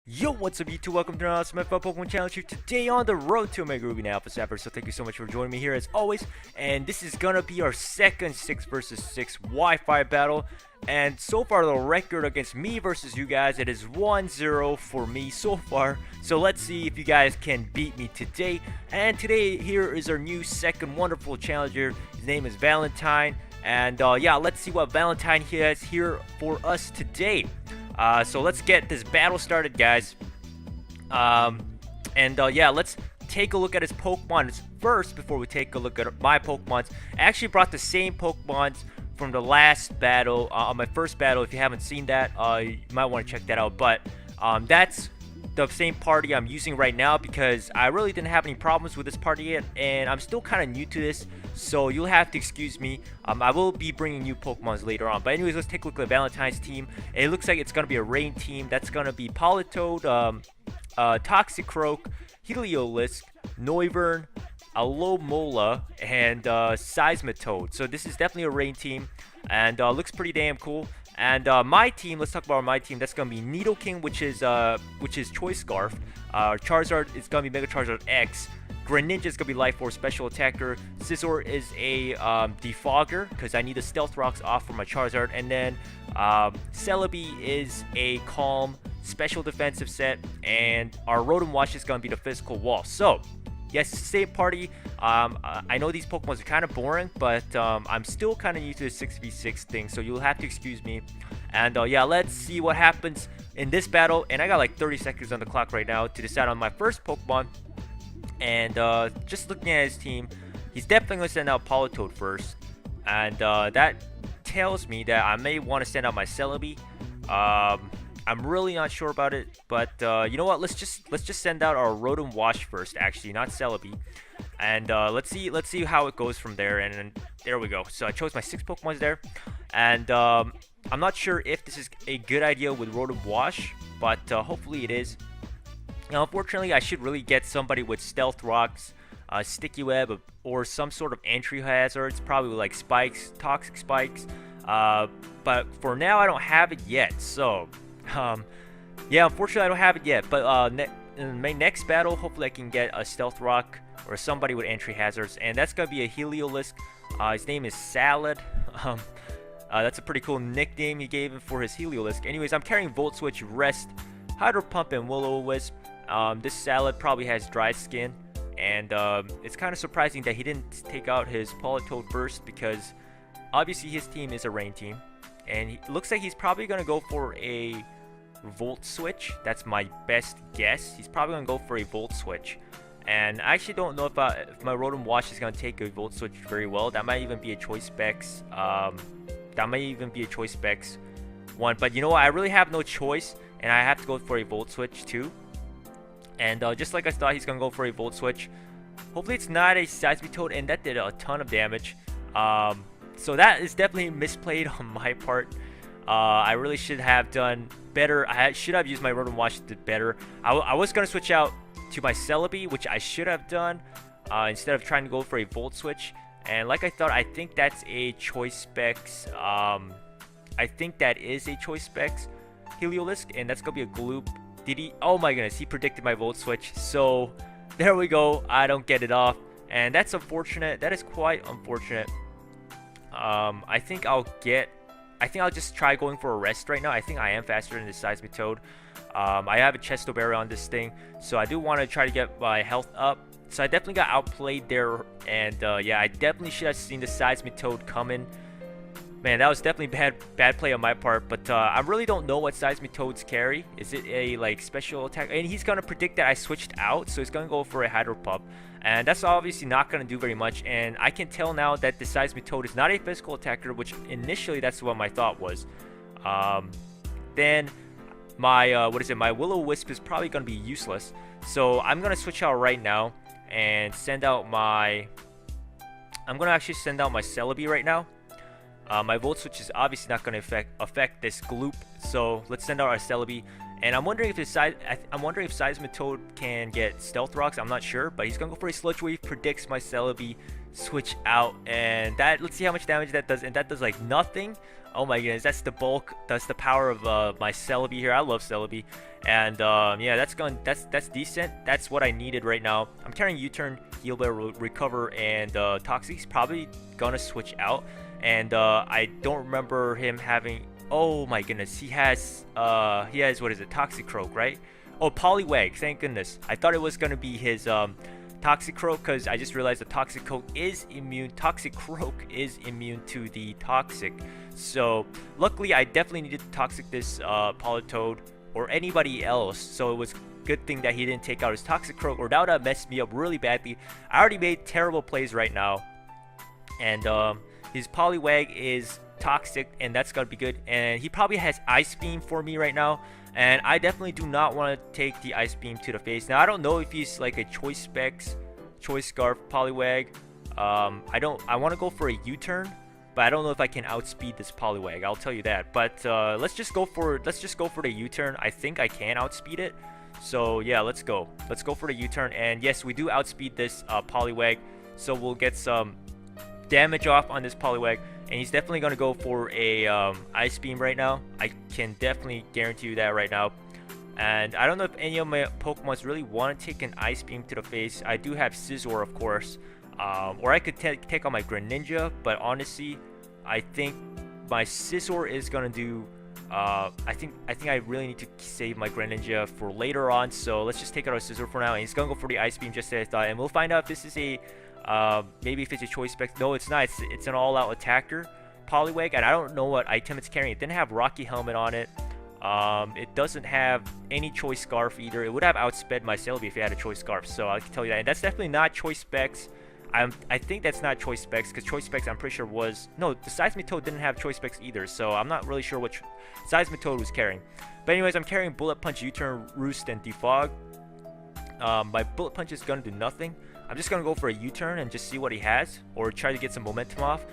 Yo, what's up YouTube? Welcome to another Sapphire Pokemon challenge here today on the road to Omega Ruby and Alpha Sapphire. So thank you so much for joining me here as always. And this is gonna be our second 6 versus 6 Wi-Fi battle. And so far the record against me versus you guys, it is 1-0 for me so far. So let's see if you guys can beat me today. And today here is our new second wonderful challenger. His name is Valentine. And yeah, let's see what Valentine has here for us today. So let's get this battle started, guys. Yeah, let's take a look at his Pokemon first before we take a look at my Pokemons. I actually brought the same Pokemons from the last battle, on my first battle. If you haven't seen that, you might want to check that out. But that's the same party I'm using right now because I really didn't have any problems with this party yet, and I'm still kind of new to this, so you'll have to excuse me. I will be bringing new Pokemons later on. But anyways, let's take a look at Valentine's team. It looks like it's going to be a rain team. That's going to be Politoed, Toxicroak, Heliolisk, Noivern, Alomola, and Seismitoad. So this is definitely a rain team, and looks pretty damn cool. And my team, let's talk about my team. That's gonna be Nidoking, which is Choice Scarf. Charizard is gonna be Mega Charizard X. Greninja is gonna be Life Force Special Attacker. Scizor is a Defogger because I need the Stealth Rocks off for my Charizard. And then Celebi is a Calm Special Defensive set, and our Rotom Wash is gonna be the Physical Wall. So yes, same party. I know these Pokemons are kind of boring, but I'm still kind of new to the 6v6 thing, so you'll have to excuse me. And yeah, let's see what happens in this battle. And I got like 30 seconds on the clock right now to decide on my first Pokemon. And just looking at his team, he's definitely going to send out Politoed first. And that tells me that I may want to send out my Celebi. I'm really not sure about it, but you know what? Let's just send out our Rotom Wash first. Actually, not Celebi, and let's see how it goes from there. And there we go. So I chose my 6 Pokemons there, and I'm not sure if this is a good idea with Rotom Wash, but hopefully it is. Now, unfortunately, I should really get somebody with Stealth Rocks, Sticky Web, or some sort of entry hazards, probably like Spikes, Toxic Spikes. But for now, I don't have it yet. So. Yeah, unfortunately I don't have it yet, but in my next battle, hopefully I can get a Stealth Rock or somebody with entry hazards, and that's gonna be a Heliolisk. His name is Salad. That's a pretty cool nickname he gave him for his Heliolisk. Anyways, I'm carrying Volt Switch, Rest, Hydro Pump, and Will-O-Wisp. This Salad probably has dry skin, and it's kind of surprising that he didn't take out his Politoed first because obviously his team is a rain team, and it looks like he's probably gonna go for a Volt Switch. That's my best guess. He's probably gonna go for a Volt Switch, and I actually don't know if my Rotom Wash is gonna take a Volt Switch very well. That might even be a Choice Specs. One. But you know what? I really have no choice, and I have to go for a Volt Switch too. And just like I thought, he's gonna go for a Volt Switch. Hopefully, it's not a Seismitoad, and that did a ton of damage. So that is definitely misplayed on my part. I really should have done better. I should have used my Rotom Wash to do better. I was going to switch out to my Celebi, which I should have done instead of trying to go for a Volt Switch. And like I thought, I think that's a Choice Specs. I think that is a Choice Specs Heliolisk, and that's going to be a Gloop. Did he? Oh my goodness, he predicted my Volt Switch. So there we go. I don't get it off, and that's unfortunate. That is quite unfortunate. I think I'll just try going for a Rest right now. I think I am faster than the Seismitoad. I have a Chesto on this thing, so I do want to try to get my health up. So I definitely got outplayed there, and yeah, I definitely should have seen the Seismitoad coming. Man, that was definitely bad play on my part, but I really don't know what Seismitoads carry. Is it a like special attack? And he's gonna predict that I switched out, so he's gonna go for a Hydro Pump, and that's obviously not gonna do very much. And I can tell now that the Seismitoad is not a physical attacker, which initially that's what my thought was. Then my my Will-O-Wisp is probably gonna be useless, so I'm gonna switch out right now and send out my. I'm gonna actually send out my Celebi right now. My Volt Switch is obviously not going to affect this Gloop, so let's send out our Celebi. And I'm wondering if Seismitoad can get Stealth Rocks. I'm not sure, but he's going to go for a Sludge Wave. Predicts my Celebi switch out, and that, let's see how much damage that does. And that does like nothing. Oh my goodness, that's the bulk. That's the power of my Celebi here. I love Celebi, and yeah, that's decent. That's what I needed right now. I'm carrying U-turn, Heal Bear, Recover, and Toxic's probably gonna switch out. And I don't remember him having. Oh my goodness, he has what is it? Toxicroak, right? Oh, Poliwag. Thank goodness. I thought it was gonna be his Toxicroak, because I just realized the Toxicroak is immune to the Toxic. So luckily I definitely needed to Toxic this Politoed or anybody else, so it was good thing that he didn't take out his Toxicroak, or that would have messed me up really badly. I already made terrible plays right now, and his Poliwag is Toxic, and that's gonna be good. And he probably has Ice Beam for me right now, and I definitely do not want to take the Ice Beam to the face. Now I don't know if he's like a Choice Specs, Choice Scarf Poliwag. I want to go for a U-turn, but I don't know if I can outspeed this Poliwag. I'll tell you that. But let's just go for the U-turn. I think I can outspeed it. So yeah, let's go for the U-turn. And yes, we do outspeed this Poliwag, so we'll get some damage off on this Poliwag. And he's definitely going to go for a Ice Beam right now. I can definitely guarantee you that right now. And I don't know if any of my Pokemons really want to take an Ice Beam to the face. I do have Scizor, of course. Or I could take on my Greninja. But honestly, I think my Scizor is going to do... I think I really need to save my Greninja for later on. So let's just take out our Scizor for now. And he's going to go for the Ice Beam just as I thought. And we'll find out if this is a... maybe if it's a Choice Spec. No, it's not. It's an all-out attacker Poliwag, and I don't know what item it's carrying. It didn't have Rocky Helmet on it. It doesn't have any Choice Scarf either. It would have outsped my Celebi if it had a Choice Scarf, so I can tell you that. And that's definitely not Choice Specs. I think that's not Choice Specs, because Choice Specs I'm pretty sure was... No, the Seismitoad didn't have Choice Specs either, so I'm not really sure which Seismitoad was carrying. But anyways, I'm carrying Bullet Punch, U-turn, Roost, and Defog. My Bullet Punch is going to do nothing. I'm just going to go for a U-turn and just see what he has, or try to get some momentum off.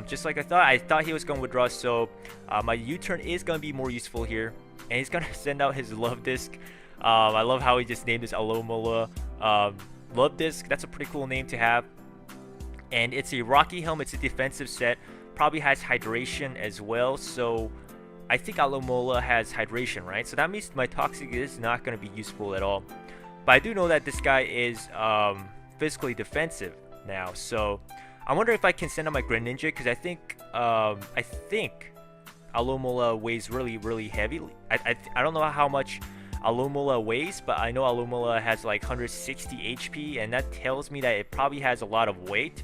Just like I thought he was going to withdraw, so my U-turn is going to be more useful here. And he's going to send out his Love Disc. I love how he just named this Alomola. Love Disc, that's a pretty cool name to have. And it's a Rocky Helmet, it's a defensive set. Probably has Hydration as well, so I think Alomola has Hydration, right? So that means my Toxic is not going to be useful at all. But I do know that this guy is... physically defensive now, so I wonder if I can send out my Greninja, because I think Alomola weighs really heavy. I don't know how much Alomola weighs, but I know Alomola has like 160 HP, and that tells me that it probably has a lot of weight.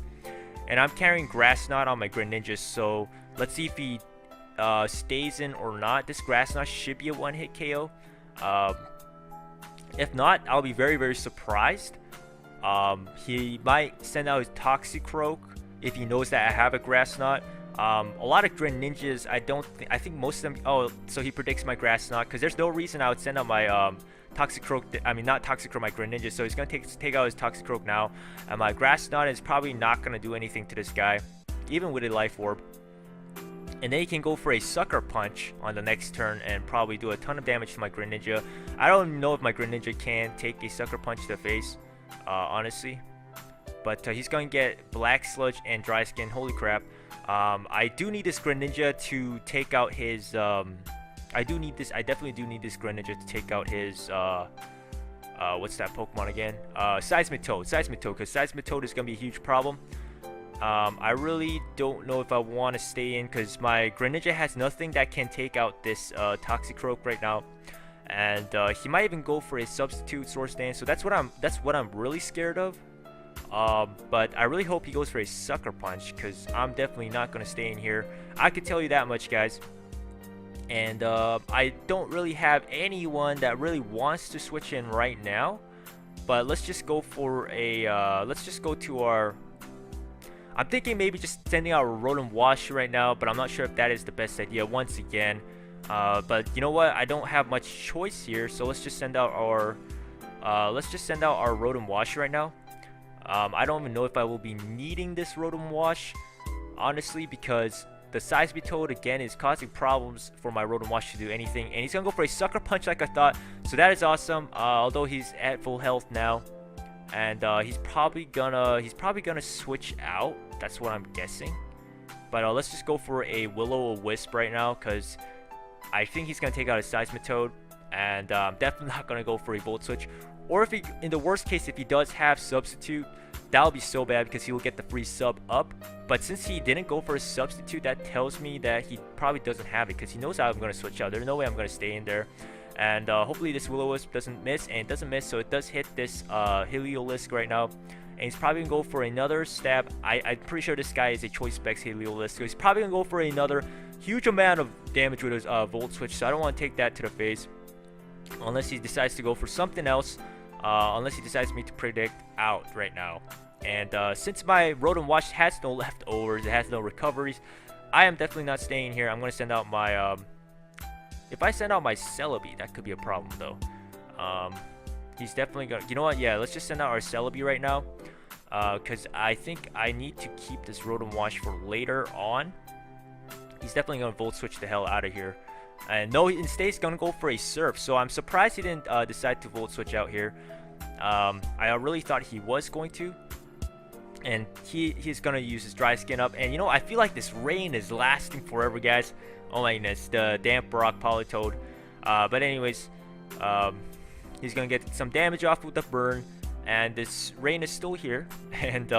And I'm carrying Grass Knot on my Greninja, so let's see if he stays in or not. This Grass Knot should be a one-hit KO. If not, I'll be very surprised. He might send out his Toxicroak if he knows that I have a Grass Knot. A lot of Greninjas, I think most of them... Oh, so he predicts my Grass Knot, because there's no reason I would send out my Toxicroak... I mean, not Toxicroak, my Greninja. So he's going to take out his Toxicroak now. And my Grass Knot is probably not going to do anything to this guy, even with a Life Orb. And then he can go for a Sucker Punch on the next turn and probably do a ton of damage to my Greninja. I don't know if my Greninja can take a Sucker Punch to the face, honestly. But he's going to get Black Sludge and Dry Skin. Holy crap. I do need this Greninja to take out his... I definitely do need this Greninja to take out his... what's that Pokemon again? Seismitoad, because Seismitoad is going to be a huge problem. I really don't know if I want to stay in, because my Greninja has nothing that can take out this Toxicroak right now. And he might even go for a substitute Swords Dance, so that's what I'm really scared of. But I really hope he goes for a Sucker Punch, because I'm definitely not going to stay in here. I can tell you that much, guys. And I don't really have anyone that really wants to switch in right now. But let's just go for a let's just go to our... I'm thinking maybe just sending out a Rotom Wash right now, but I'm not sure if that is the best idea once again. But you know what? I don't have much choice here, so let's just send out our Rotom Wash right now. I don't even know if I will be needing this Rotom Wash, honestly, because the Seismitoad again is causing problems for my Rotom Wash to do anything. And he's gonna go for a Sucker Punch like I thought, so that is awesome. Although he's at full health now, and he's probably gonna switch out. That's what I'm guessing. But let's just go for a Will-O-Wisp right now, because I think he's going to take out a Seismitoad. And I'm definitely not going to go for a Volt Switch. Or if he, in the worst case, if he does have Substitute, that would be so bad because he will get the free sub up. But since he didn't go for a Substitute, that tells me that he probably doesn't have it, because he knows how I'm going to switch out. There's no way I'm going to stay in there. And hopefully this Will-O-Wisp doesn't miss, and it doesn't miss, so it does hit this Heliolisk right now. And he's probably going to go for another stab. I'm pretty sure this guy is a Choice Specs Heliolisk, so he's probably going to go for another huge amount of damage with his Volt Switch, so I don't want to take that to the face. Unless he decides to go for something else. Unless he decides me to predict out right now. And since my Rotom Wash has no leftovers, it has no recoveries, I am definitely not staying here. I'm going to send out my... if I send out my Celebi, that could be a problem though. He's definitely going to... You know what? Yeah, let's just send out our Celebi right now. Because I think I need to keep this Rotom Wash for later on. He's definitely going to Volt Switch the hell out of here. And no, instead he's going to go for a Surf. So I'm surprised he didn't decide to Volt Switch out here. I really thought he was going to. And he's going to use his Dry Skin up. And you know, I feel like this rain is lasting forever, guys. Oh my goodness, the Damp Rock Politoed. But anyways, he's going to get some damage off with the burn. And this rain is still here. And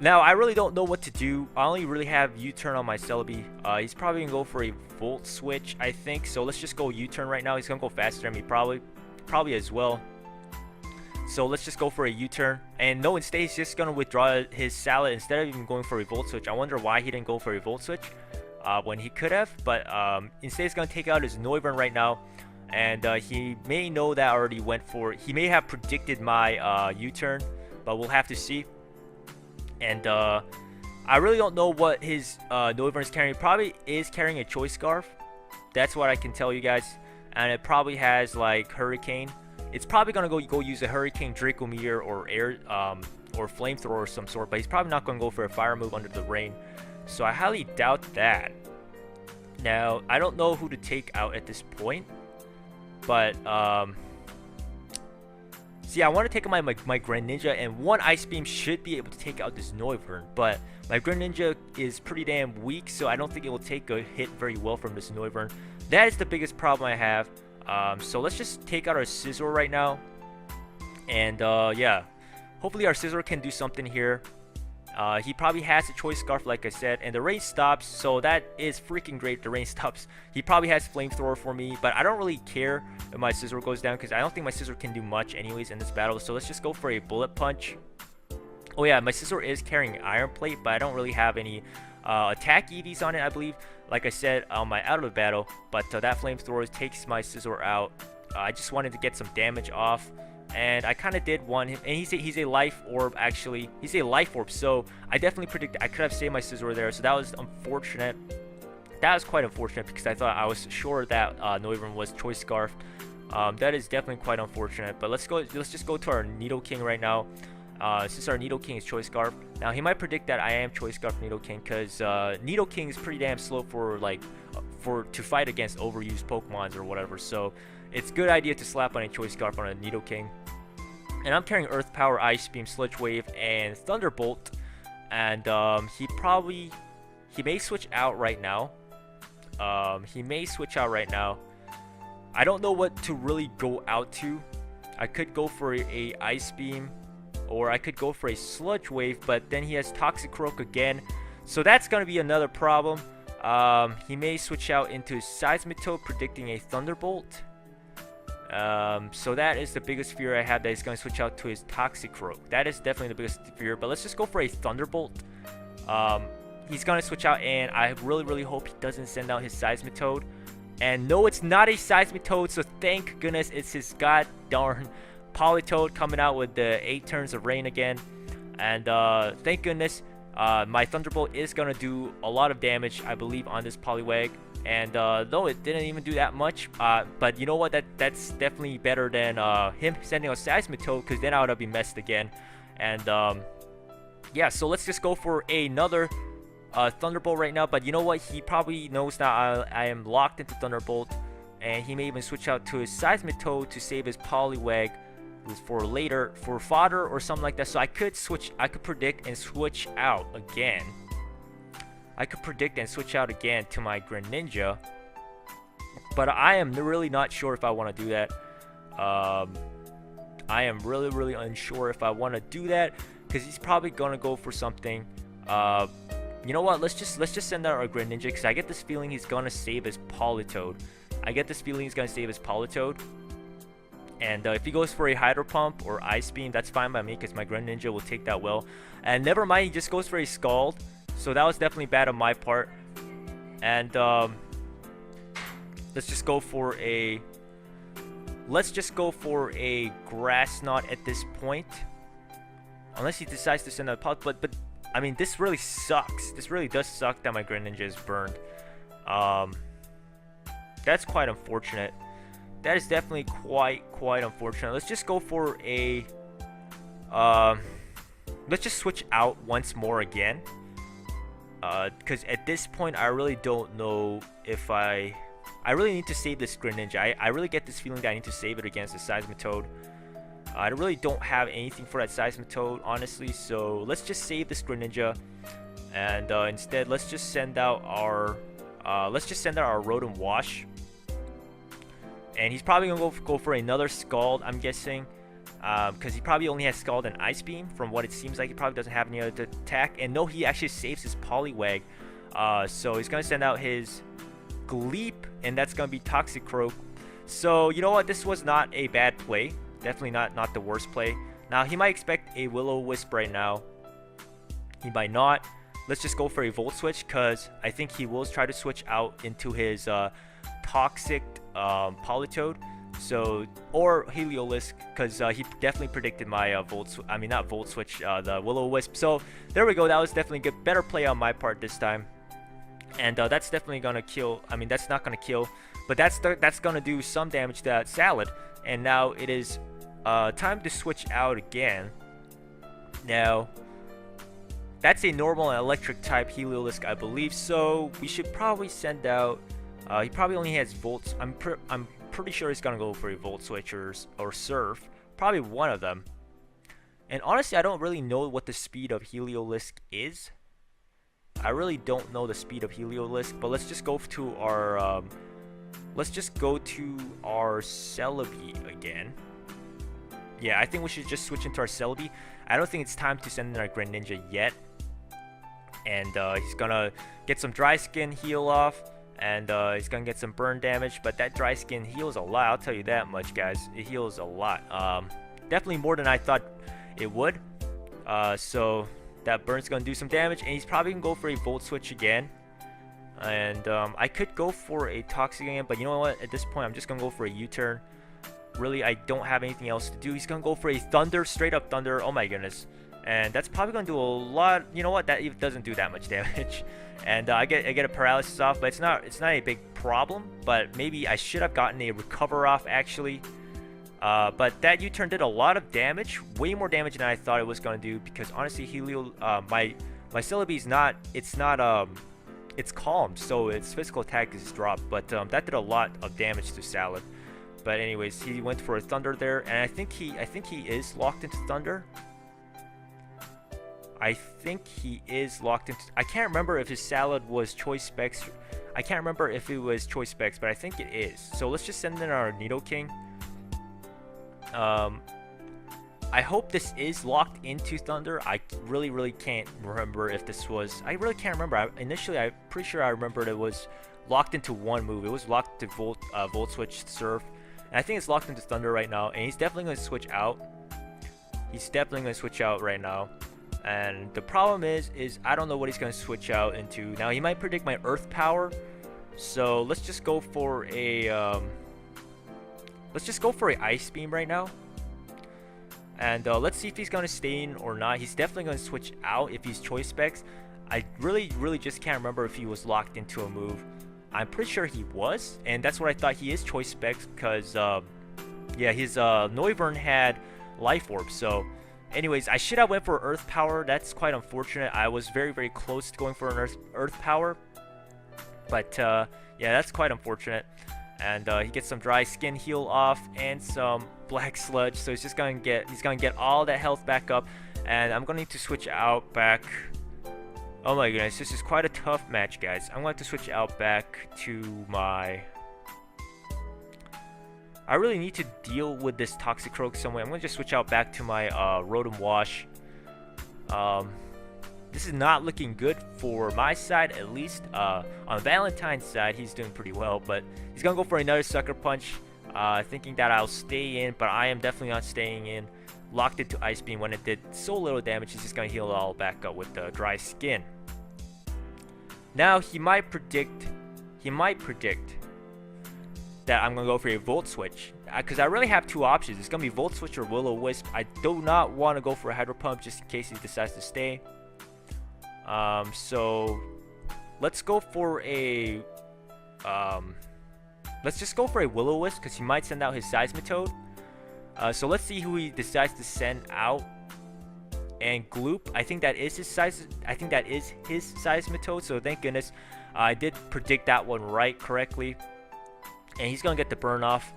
now I really don't know what to do. I only really have U-turn on my Celebi. He's probably going to go for a Volt Switch, I think. So let's just go U-turn right now. He's going to go faster than me, probably as well. So let's just go for a U-turn. And no, instead he's just going to withdraw his Salad instead of even going for a Volt Switch. I wonder why he didn't go for a Volt Switch when he could have. But instead he's going to take out his Noivern right now. And he may know that I already went for... He may have predicted my U-turn, but we'll have to see. And I really don't know what his Noivern is carrying. He probably is carrying a Choice Scarf. That's what I can tell you guys. And it probably has like Hurricane. It's probably gonna go use a Hurricane, Draco Meteor, or Air or Flamethrower of some sort. But he's probably not gonna go for a Fire move under the rain. So I highly doubt that. Now I don't know who to take out at this point. But see, I want to take out my Greninja, and one Ice Beam should be able to take out this Noivern, but my Greninja is pretty damn weak, so I don't think it will take a hit very well from this Noivern. That is the biggest problem I have. So let's just take out our Scizor right now, and yeah, hopefully our Scizor can do something here. He probably has a Choice Scarf, like I said, and the rain stops, so that is freaking great. The rain stops. He probably has Flamethrower for me, but I don't really care if my Scizor goes down, because I don't think my Scizor can do much anyways in this battle. So let's just go for a Bullet Punch. Oh yeah, my Scizor is carrying Iron Plate, but I don't really have any attack EVs on it, I believe, like I said on my out of the battle. But that Flamethrower takes my Scizor out. I just wanted to get some damage off. And I kind of did want him, and he's a Life Orb, actually. He's a Life Orb, so I definitely predicted I could have saved my Scizor there, so that was unfortunate. That was quite unfortunate, because I thought I was sure that Noivern was Choice Scarf. That is definitely quite unfortunate, but let's just go to our Nidoking right now. Since our Nidoking is Choice Scarf. Now, he might predict that I am Choice Scarf Nidoking, because Nidoking is pretty damn slow for, like, to fight against overused Pokemons or whatever, so it's a good idea to slap on a Choice Scarf on a Nidoking. And I'm carrying Earth Power, Ice Beam, Sludge Wave, and Thunderbolt. And he may switch out right now. I don't know what to really go out to. I could go for a Ice Beam, or I could go for a Sludge Wave, but then he has Toxicroak again. So that's going to be another problem. He may switch out into Seismitoad, predicting a Thunderbolt. So that is the biggest fear I have, that he's going to switch out to his Toxicroak. That is definitely the biggest fear, but let's just go for a Thunderbolt. He's going to switch out, and I really hope he doesn't send out his Seismitoad. And no, it's not a Seismitoad, so thank goodness it's his god darn Politoed coming out with the 8 turns of rain again. And thank goodness my Thunderbolt is going to do a lot of damage, I believe, on this Poliwag. And though it didn't even do that much, but you know what, that's definitely better than him sending a Seismitoad, because then I would have been messed again. And yeah, so let's just go for another Thunderbolt right now. But you know what, he probably knows that I am locked into Thunderbolt, and he may even switch out to his Seismitoad to save his Poliwag for later, for fodder or something like that. So I could predict and switch out again. I could predict and switch out again to my Greninja. But I am really not sure if I want to do that. I am really unsure if I want to do that, because he's probably gonna go for something. You know what? Let's just send out our Greninja, because I get this feeling he's gonna save his Politoed. And if he goes for a Hydro Pump or Ice Beam, that's fine by me, because my Greninja will take that well. And never mind, he just goes for a Scald. So that was definitely bad on my part. And let's just go for a Grass Knot at this point. Unless he decides to send out Pot, but I mean, this really sucks. This really does suck that my Greninja is burned. That's quite unfortunate. That is definitely quite unfortunate. Let's just go for a let's just switch out once more again. Because at this point, I really don't know if I really need to save this Greninja. I really get this feeling that I need to save it against the Seismitoad. I really don't have anything for that Seismitoad, honestly. So let's just save this Greninja, and instead let's just send out our Rotom Wash. And he's probably gonna go for another Scald, I'm guessing, because he probably only has Scald and Ice Beam. From what it seems like, he probably doesn't have any other attack. And no, he actually saves his Poliwag. So he's gonna send out his Gleep, and that's gonna be Toxicroak. So you know what? This was not a bad play. Definitely not the worst play. Now he might expect a Will-O-Wisp right now. He might not. Let's just go for a Volt Switch, because I think he will try to switch out into his Toxic Politoed. So, or Heliolisk, because he definitely predicted my the Will-O-Wisp. So there we go. That was definitely a good, better play on my part this time. And that's definitely gonna kill. I mean, that's not gonna kill, but that's gonna do some damage to that Salad. And now it is time to switch out again. Now, that's a normal and electric type Heliolisk, I believe. So we should probably send out. He probably only has Volts. I'm pretty sure he's gonna go for a Volt Switch or Surf. Probably one of them. And honestly, I don't really know what the speed of Heliolisk is. I really don't know the speed of Heliolisk, but let's just go to our Celebi again. Yeah, I think we should just switch into our Celebi. I don't think it's time to send in our Greninja yet. And he's gonna get some Dry Skin heal off, and he's gonna get some burn damage. But that Dry Skin heals a lot, I'll tell you that much, guys. It heals a lot. Definitely more than I thought it would. So that burn's gonna do some damage, and he's probably gonna go for a Volt Switch again. And I could go for a Toxic again, but you know what? At this point, I'm just gonna go for a U-turn. Really, I don't have anything else to do. He's gonna go for a Thunder, straight up Thunder. Oh my goodness. And that's probably gonna do a lot. You know what? That even doesn't do that much damage. And I get a paralysis off, but it's not a big problem. But maybe I should have gotten a recover off actually. But that U-turn did a lot of damage, way more damage than I thought it was gonna do. Because honestly, my Celebi is not. It's calm, so its physical attack is dropped. But that did a lot of damage to Salad. But anyways, he went for a Thunder there, and I think he is locked into Thunder. I think he is locked into. I can't remember if his Salad was Choice Specs. I can't remember if it was Choice Specs, but I think it is. So let's just send in our Nidoking. I hope this is locked into Thunder. I really can't remember if this was. I really can't remember. Initially, I'm pretty sure I remembered it was locked into one move. It was locked to Volt Switch Surf. And I think it's locked into Thunder right now. And he's definitely going to switch out. He's definitely going to switch out right now. And the problem is I don't know what he's going to switch out into. Now, he might predict my Earth Power. So let's just go for a Ice Beam right now. And let's see if he's going to stay in or not. He's definitely going to switch out if he's Choice Specs. I really just can't remember if he was locked into a move. I'm pretty sure he was, and that's what I thought. He is Choice Specs because, yeah, his Noivern had Life Orb. So, anyways, I should have went for Earth Power. That's quite unfortunate. I was very close to going for an Earth Power. But, yeah, that's quite unfortunate. And he gets some Dry Skin heal off and some Black Sludge. So he's gonna get all that health back up. And I'm gonna need to switch out back. Oh my goodness, this is quite a tough match, guys. I'm going to switch out back to my... I really need to deal with this Toxicroak some way. I'm going to just switch out back to my Rotom Wash. This is not looking good for my side, at least. On Valentine's side, he's doing pretty well, but he's going to go for another Sucker Punch, thinking that I'll stay in, but I am definitely not staying in. Locked into Ice Beam when it did so little damage. He's just going to heal it all back up with the Dry Skin. Now, he might predict that I'm going to go for a Volt Switch, because I really have two options. It's going to be Volt Switch or Will-O-Wisp. I do not want to go for a Hydro Pump just in case he decides to stay. So let's go for a let's just go for a Will-O-Wisp, because he might send out his Seismitoad. So let's see who he decides to send out. And Gloop, I think that is his Seismitoad. So thank goodness I did predict that one right correctly. And he's gonna get the burn off,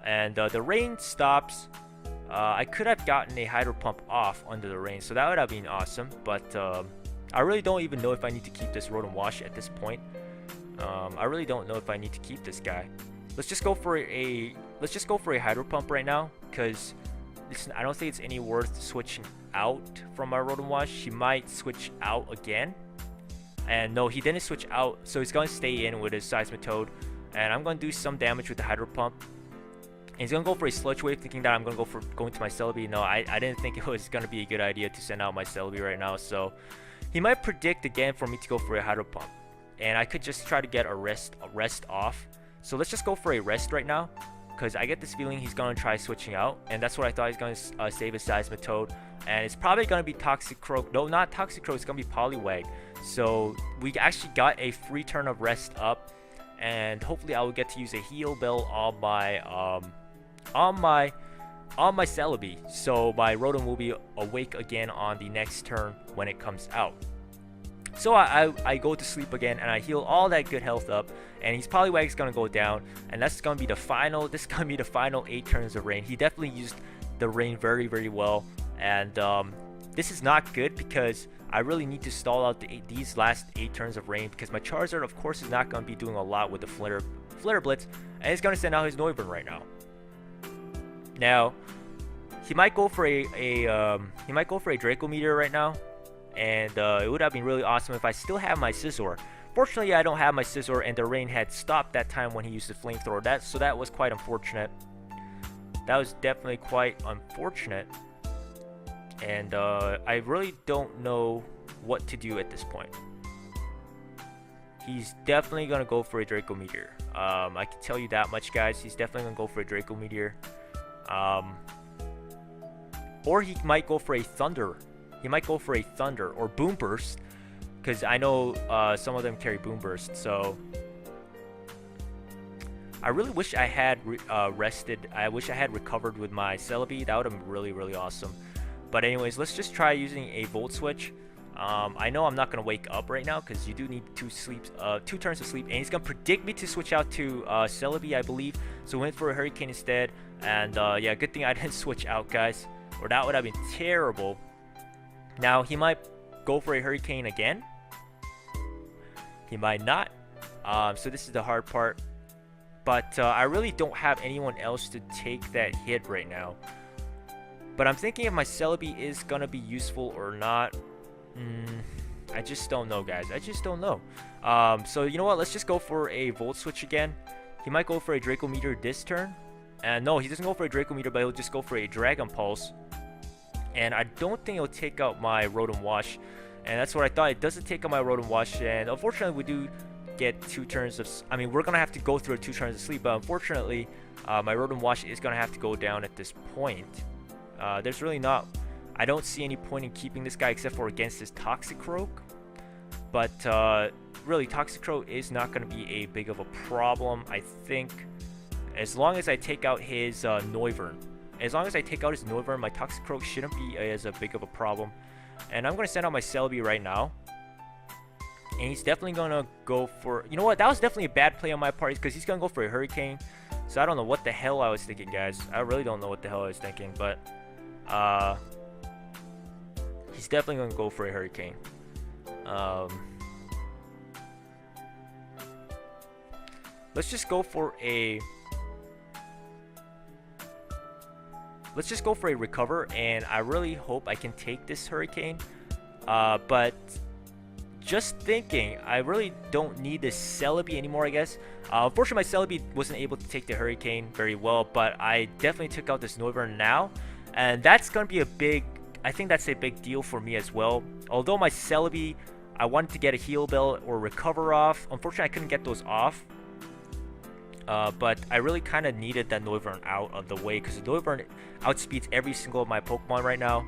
and the rain stops. I could have gotten a Hydro Pump off under the rain, so that would have been awesome. But I really don't even know if I need to keep this Rotom Wash at this point. I really don't know if I need to keep this guy. Let's just go for a Hydro Pump right now, because I don't think it's any worth switching out from our Rotom Wash. He might switch out again, and no, he didn't switch out, so he's gonna stay in with his Seismitoad. And I'm going to do some damage with the Hydro Pump. And he's going to go for a Sludge Wave, thinking that I'm going to go into my Celebi. No, I didn't think it was going to be a good idea to send out my Celebi right now. So he might predict again for me to go for a Hydro Pump. And I could just try to get a rest off. So let's just go for a Rest right now, because I get this feeling he's going to try switching out. And that's what I thought. He's going to save his Seismitoad. And it's probably going to be Toxicroak. No, not Toxicroak. It's going to be Poliwag. So we actually got a free turn of Rest up. And hopefully I will get to use a Heal Bell on my Celebi, so my Rotom will be awake again on the next turn when it comes out. So I go to sleep again, and I heal all that good health up, and his Poliwag is gonna go down, and that's gonna be the final. This is gonna be the final 8 turns of rain. He definitely used the rain very, very well, and this is not good because I really need to stall out these last 8 turns of rain, because my Charizard, of course, is not going to be doing a lot with the Flitter Blitz, and he's going to send out his Noivern right now. Now, he might go for a Draco Meteor right now, and it would have been really awesome if I still have my Scizor. Fortunately, I don't have my Scizor, and the rain had stopped that time when he used the Flamethrower. So that was quite unfortunate. That was definitely quite unfortunate. And I really don't know what to do at this point. He's definitely going to go for a Draco Meteor. I can tell you that much, guys. He's definitely going to go for a Draco Meteor. Or he might go for a Thunder. He might go for a Thunder or Boom Burst, because I know some of them carry Boom Burst. So I really wish I had rested. I wish I had recovered with my Celebi. That would have been really, really awesome. But anyways, let's just try using a Volt Switch. I know I'm not going to wake up right now, because you do need 2 turns of sleep. And he's going to predict me to switch out to Celebi, I believe. So we went for a Hurricane instead. And yeah, good thing I didn't switch out, guys, or that would have been terrible. Now, he might go for a Hurricane again. He might not. So this is the hard part. But I really don't have anyone else to take that hit right now. But I'm thinking if my Celebi is going to be useful or not. I just don't know, guys. I just don't know. So, you know what? Let's just go for a Volt Switch again. He might go for a Draco Meteor this turn. And no, he doesn't go for a Draco Meteor, but he'll just go for a Dragon Pulse. And I don't think it'll take out my Rotom Wash. And that's what I thought. It doesn't take out my Rotom Wash. And unfortunately, we do get 2 turns of... I mean, we're going to have to go through 2 turns of sleep. But unfortunately, my Rotom Wash is going to have to go down at this point. There's really not... I don't see any point in keeping this guy except for against his Toxicroak. But really, Toxicroak is not going to be a big of a problem. I think as long as I take out his Noivern. As long as I take out his Noivern, my Toxicroak shouldn't be as big of a problem. And I'm going to send out my Celebi right now. And he's definitely going to go for... You know what? That was definitely a bad play on my part, because he's going to go for a Hurricane. So I don't know what the hell I was thinking, guys. I really don't know what the hell I was thinking. But he's definitely going to go for a Hurricane. Let's just go for a recover, and I really hope I can take this hurricane. But just thinking, I really don't need this Celebi anymore, I guess. Unfortunately, my Celebi wasn't able to take the hurricane very well, but I definitely took out this Noivern now, and that's gonna be a big. I think that's a big deal for me as well. Although my Celebi, I wanted to get a heal bell or recover off. Unfortunately, I couldn't get those off. But I really kind of needed that Noivern out of the way, because the Noivern outspeeds every single of my Pokemon right now,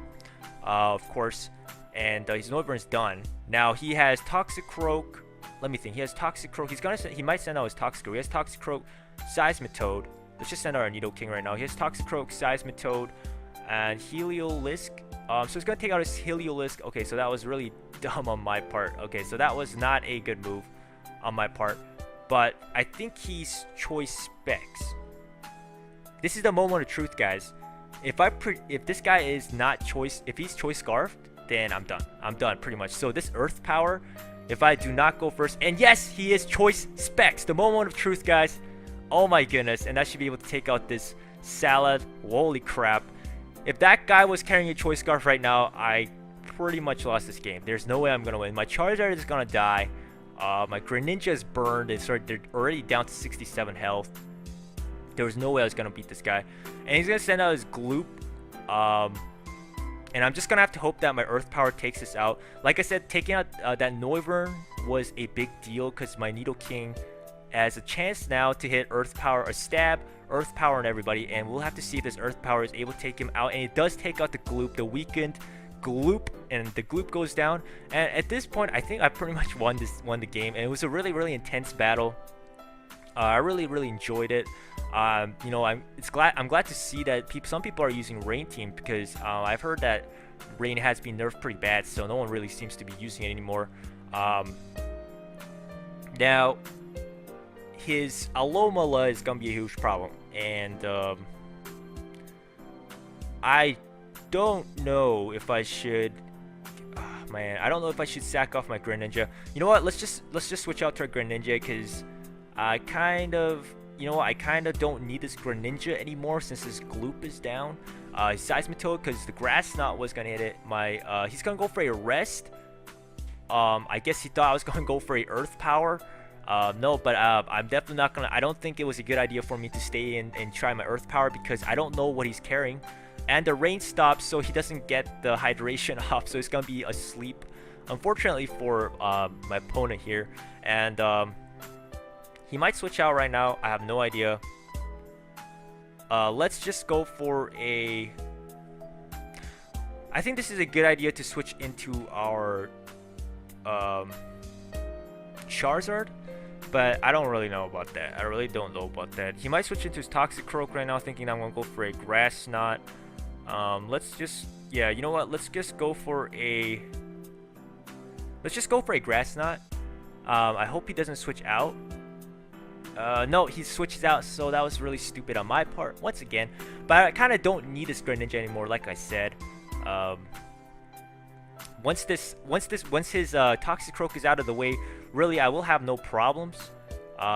of course. And his Noivern's done. Now he has Toxicroak. Let me think. He has Toxicroak. He might send out his Toxicroak. He has Toxicroak, Seismitoad. Let's just send out our Nidoking right now. He has Toxicroak, Seismitoad, and Heliolisk. So he's gonna take out his Heliolisk. Okay, so that was really dumb on my part. Okay, so that was not a good move on my part. But I think he's Choice Specs. This is the moment of truth, guys. If this guy is not Choice, if he's Choice Scarfed, then I'm done. I'm done pretty much. So this Earth Power, if I do not go first, and yes, he is Choice Specs. The moment of truth, guys. Oh my goodness, and that should be able to take out this Salad. Holy crap. If that guy was carrying a Choice Scarf right now, I pretty much lost this game. There's no way I'm gonna win. My Charizard is gonna die. My Greninja is burned. They're already down to 67 health. There was no way I was gonna beat this guy. And he's gonna send out his Gloop. And I'm just gonna have to hope that my Earth Power takes this out. Like I said, taking out that Noivern was a big deal, because my Nidoking has a chance now to hit Earth Power or Stab, Earth Power on everybody, and we'll have to see if this Earth Power is able to take him out. And it does take out the Gloop, the weakened Gloop, and the Gloop goes down. And at this point, I think I pretty much won the game, and it was a really intense battle. I really enjoyed it. You know, I'm glad to see that some people are using Rain Team, because I've heard that Rain has been nerfed pretty bad, so no one really seems to be using it anymore. Now his Alomola is gonna be a huge problem, and I don't know if I should. Man, I don't know if I should sack off my Greninja. You know what? Let's just switch out to our Greninja, because I kind of don't need this Greninja anymore since his Gloop is down. His Seismitoad, because the Grass Knot was gonna hit it. He's gonna go for a Rest. I guess he thought I was gonna go for a Earth Power. No, but I'm definitely not gonna. I don't think it was a good idea for me to stay in and try my Earth Power, because I don't know what he's carrying. And the rain stops, so he doesn't get the hydration off, so it's gonna be asleep, unfortunately for my opponent here. And he might switch out right now. I have no idea. Let's just go for a. I think this is a good idea to switch into our Charizard, but I don't really know about that. I really don't know about that. He might switch into his Toxicroak right now, thinking I'm gonna go for a Grass Knot. Let's just, yeah, you know what? Let's just go for a Grass Knot. I hope he doesn't switch out. No, he switches out, so that was really stupid on my part once again. But I kind of don't need this Greninja anymore, like I said. Once his Toxicroak is out of the way, really I will have no problems.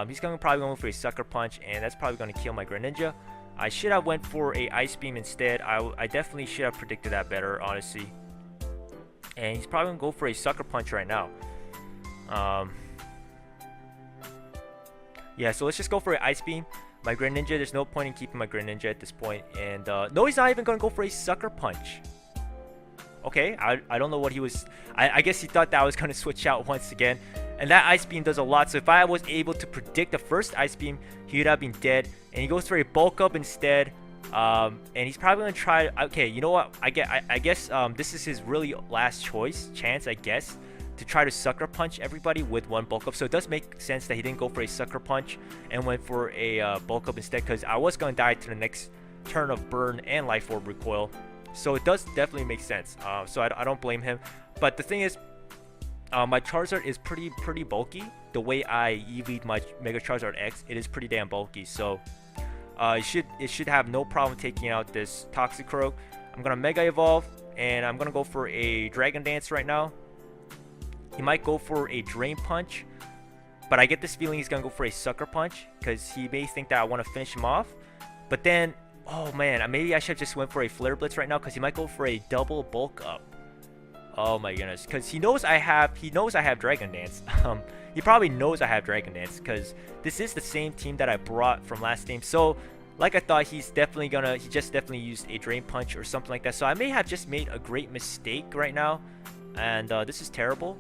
He's probably going for a Sucker Punch, and that's probably going to kill my Greninja. I should have went for a Ice Beam instead. I definitely should have predicted that better, honestly. And he's probably going to go for a Sucker Punch right now. Yeah, so let's just go for an Ice Beam. My Greninja, there's no point in keeping my Greninja at this point. And no, he's not even going to go for a Sucker Punch. Okay, I don't know what he was. I guess he thought that I was going to switch out once again. And that Ice Beam does a lot. So if I was able to predict the first Ice Beam, he would have been dead. And he goes for a Bulk Up instead. And he's probably going to try. Okay, you know what? I guess this is his really last chance, I guess, to try to Sucker Punch everybody with one Bulk Up. So it does make sense that he didn't go for a Sucker Punch and went for a Bulk Up instead, because I was going to die to the next turn of Burn and Life Orb Recoil. So it does definitely make sense. So I don't blame him. But the thing is, my Charizard is pretty bulky. The way I EV'd my Mega Charizard X, it is pretty damn bulky. So it should have no problem taking out this Toxicroak. I'm gonna Mega Evolve, and I'm gonna go for a Dragon Dance right now. he might go for a Drain Punch, but I get this feeling he's gonna go for a Sucker Punch because he may think that I want to finish him off. But then, oh man, maybe I should have just went for a Flare Blitz right now because he might go for a double bulk up. Oh my goodness, because he knows I have Dragon Dance. He probably knows I have Dragon Dance because this is the same team that I brought from last game. So like I thought, he just definitely used a Drain Punch or something like that. So I may have just made a great mistake right now, and this is terrible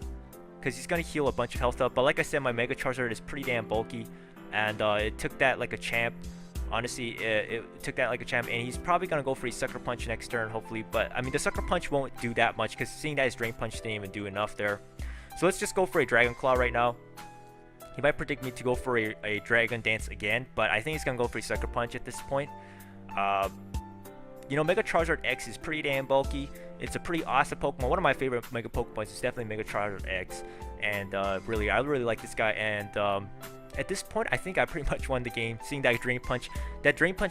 because he's gonna heal a bunch of health up. But like I said, my Mega Charizard is pretty damn bulky, and it took that like a champ. Honestly, it took that like a champ, and he's probably gonna go for a Sucker Punch next turn, hopefully. But I mean, the Sucker Punch won't do that much because seeing that his Drain Punch didn't even do enough there. So let's just go for a Dragon Claw right now. He might predict me to go for a Dragon Dance again, but I think he's gonna go for a Sucker Punch at this point. You know, Mega Charizard X is pretty damn bulky. It's a pretty awesome Pokemon. One of my favorite Mega Pokemon's is definitely Mega Charizard X, and I really like this guy. And at this point, I think I pretty much won the game. Seeing that Drain Punch,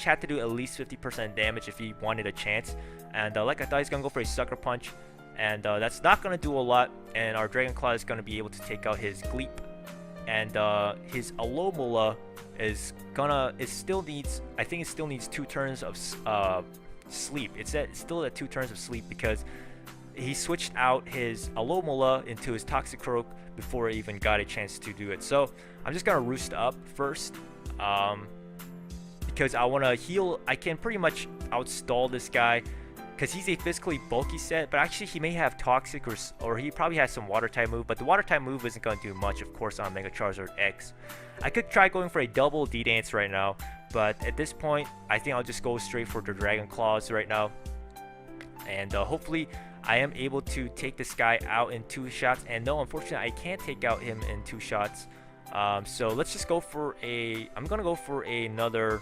had to do at least 50% damage if he wanted a chance. And like I thought, he's gonna go for a Sucker Punch, and that's not gonna do a lot. And our Dragon Claw is gonna be able to take out his Gleep, and his Alomola I think it still needs 2 turns of sleep. It's still at 2 turns of sleep because he switched out his Alomola into his Toxicroak before I even got a chance to do it. So I'm just gonna roost up first, because I want to heal. I can pretty much outstall this guy because he's a physically bulky set, but actually he may have Toxic or he probably has some Water type move, but the Water type move isn't going to do much, of course, on Mega Charizard X. I could try going for a double D-Dance right now, but at this point, I think I'll just go straight for the Dragon Claws right now, and hopefully I am able to take this guy out in 2 shots. And no, unfortunately, I can't take out him in 2 shots. So let's just go for I'm gonna go for another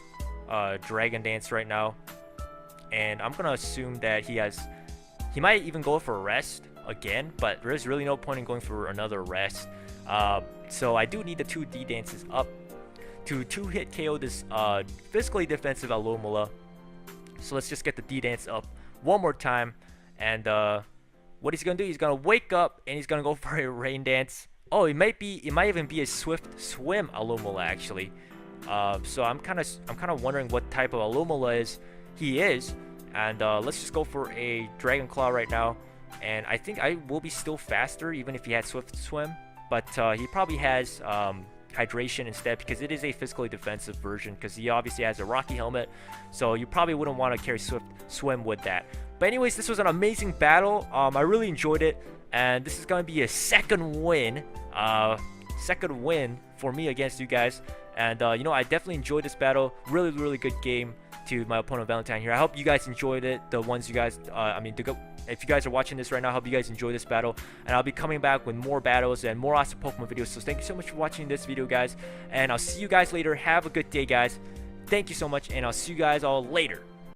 Dragon Dance right now. And I'm gonna assume that he might even go for a rest again, but there's really no point in going for another rest. So I do need the 2 D dances up to 2-hit KO this physically defensive Alomola. So let's just get the D dance up one more time, and what he's gonna do, he's gonna wake up and he's gonna go for a Rain Dance. Oh, it might even be a Swift Swim Alomola actually. So I'm kind of wondering what type of Alomola he is, and let's just go for a Dragon Claw right now. And I think I will be still faster even if he had Swift Swim, but he probably has Hydration instead because it is a physically defensive version, because he obviously has a Rocky Helmet, so you probably wouldn't want to carry Swift Swim with that. But anyways, this was an amazing battle. I really enjoyed it, and this is going to be a second win for me against you guys. And you know, I definitely enjoyed this battle. Really good game to my opponent Valentine here. I hope you guys enjoyed it. The ones you guys, if you guys are watching this right now, I hope you guys enjoy this battle. And I'll be coming back with more battles and more awesome Pokemon videos. So thank you so much for watching this video, guys. And I'll see you guys later. Have a good day, guys. Thank you so much, and I'll see you guys all later.